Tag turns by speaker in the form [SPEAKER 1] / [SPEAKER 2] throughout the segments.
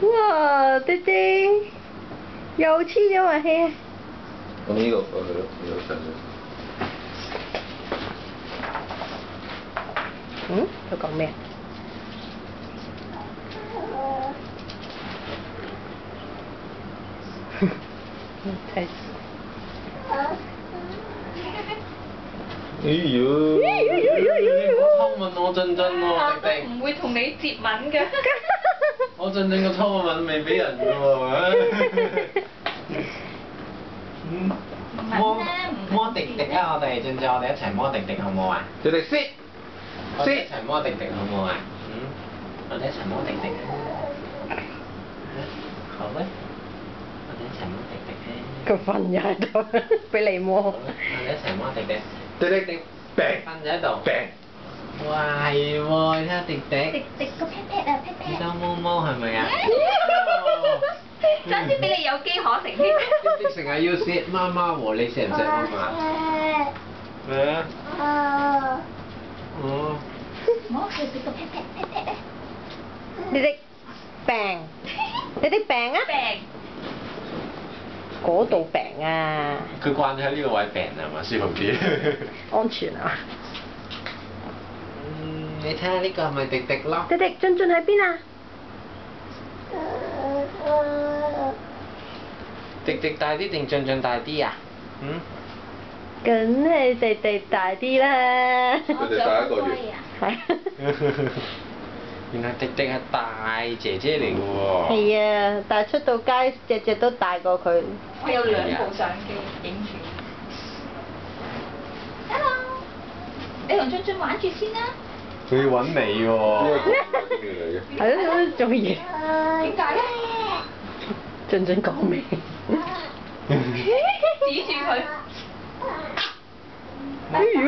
[SPEAKER 1] 哇，弟弟又黐咗埋氣。
[SPEAKER 2] 咁呢個過去咯，呢個上咗。
[SPEAKER 1] 嗯？佢講咩？睇。
[SPEAKER 2] 哎呦！偷吻我俊俊喎，迪迪。
[SPEAKER 3] 唔會同你接吻嘅。
[SPEAKER 2] 我俊俊個初吻未俾人㗎喎。
[SPEAKER 4] 摸迪迪啊！我哋俊俊，我哋一齊摸迪迪好唔好啊？
[SPEAKER 2] 迪迪 sit，
[SPEAKER 4] 我哋一齊摸迪迪好唔好啊？我哋一齊摸迪迪啊！好咧，我哋一齊摸迪迪啊！
[SPEAKER 1] 佢瞓咗喺度，俾你摸。
[SPEAKER 4] 我哋一齊摸迪迪。
[SPEAKER 2] 迪迪病
[SPEAKER 4] 瞓咗喺度。
[SPEAKER 2] 病。
[SPEAKER 4] 哇係喎，你睇下迪迪。
[SPEAKER 3] 迪迪個 pat pat 啊 pat
[SPEAKER 4] 你
[SPEAKER 3] pat。
[SPEAKER 4] 當貓貓係咪啊？
[SPEAKER 3] 爭啲俾你有機可乘添。
[SPEAKER 4] 迪迪成日要錫媽媽喎，你錫唔錫媽媽？咩啊？哦。
[SPEAKER 3] 摸佢迪個 pat pat pat pat 啊！
[SPEAKER 1] 弟弟病，弟弟病啊！
[SPEAKER 3] 病。
[SPEAKER 1] 嗰度病啊！
[SPEAKER 2] 佢慣咗喺呢個位病係嘛，舒服啲。
[SPEAKER 1] 安全啊！
[SPEAKER 4] 你睇下呢個係咪迪迪咯？
[SPEAKER 1] 弟弟俊俊喺邊啊？
[SPEAKER 4] 迪迪大啲定俊俊大啲啊？
[SPEAKER 1] 梗係弟弟大啲啦。
[SPEAKER 2] 佢哋第一個月。
[SPEAKER 1] 係。
[SPEAKER 4] 原來迪迪係大姐姐嚟嘅喎。
[SPEAKER 1] 係啊，但係出到街隻隻都大過佢。
[SPEAKER 3] 我有兩部相機影住。Hello， 你同俊俊玩住先啦。
[SPEAKER 2] 佢要揾你喎。
[SPEAKER 1] 係咯，做乜嘢？
[SPEAKER 3] 點解咧？
[SPEAKER 1] 俊俊講咩？
[SPEAKER 3] 指住佢。
[SPEAKER 1] 哎呦！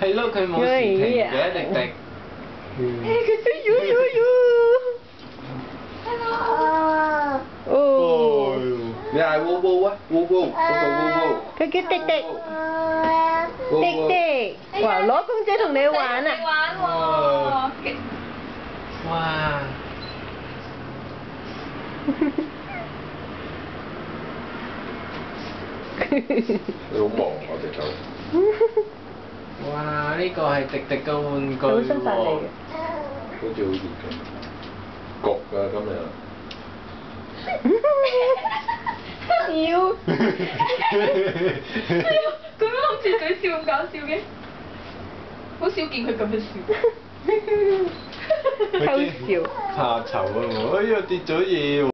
[SPEAKER 4] 係咯，佢冇時停嘅，迪迪。
[SPEAKER 1] 哦。
[SPEAKER 2] 你嗌喎喎啊！喎喎，嗰個喎喎。
[SPEAKER 1] 佢叫迪迪。迪迪，哇！攞公仔同你玩啊！
[SPEAKER 3] 玩喎。
[SPEAKER 4] 哇！
[SPEAKER 2] 你好忙啊隻狗。
[SPEAKER 4] 哇！呢個係迪迪嘅玩具
[SPEAKER 1] 好新晒嚟
[SPEAKER 4] 喎。
[SPEAKER 2] 好似好熱咁。焗㗎今日。
[SPEAKER 1] 妖！
[SPEAKER 3] 咁樣好似嘴笑咁搞笑嘅，好少見佢咁樣笑。
[SPEAKER 1] 偷笑。
[SPEAKER 2] 怕醜啊我！哎呀跌咗嘢喎！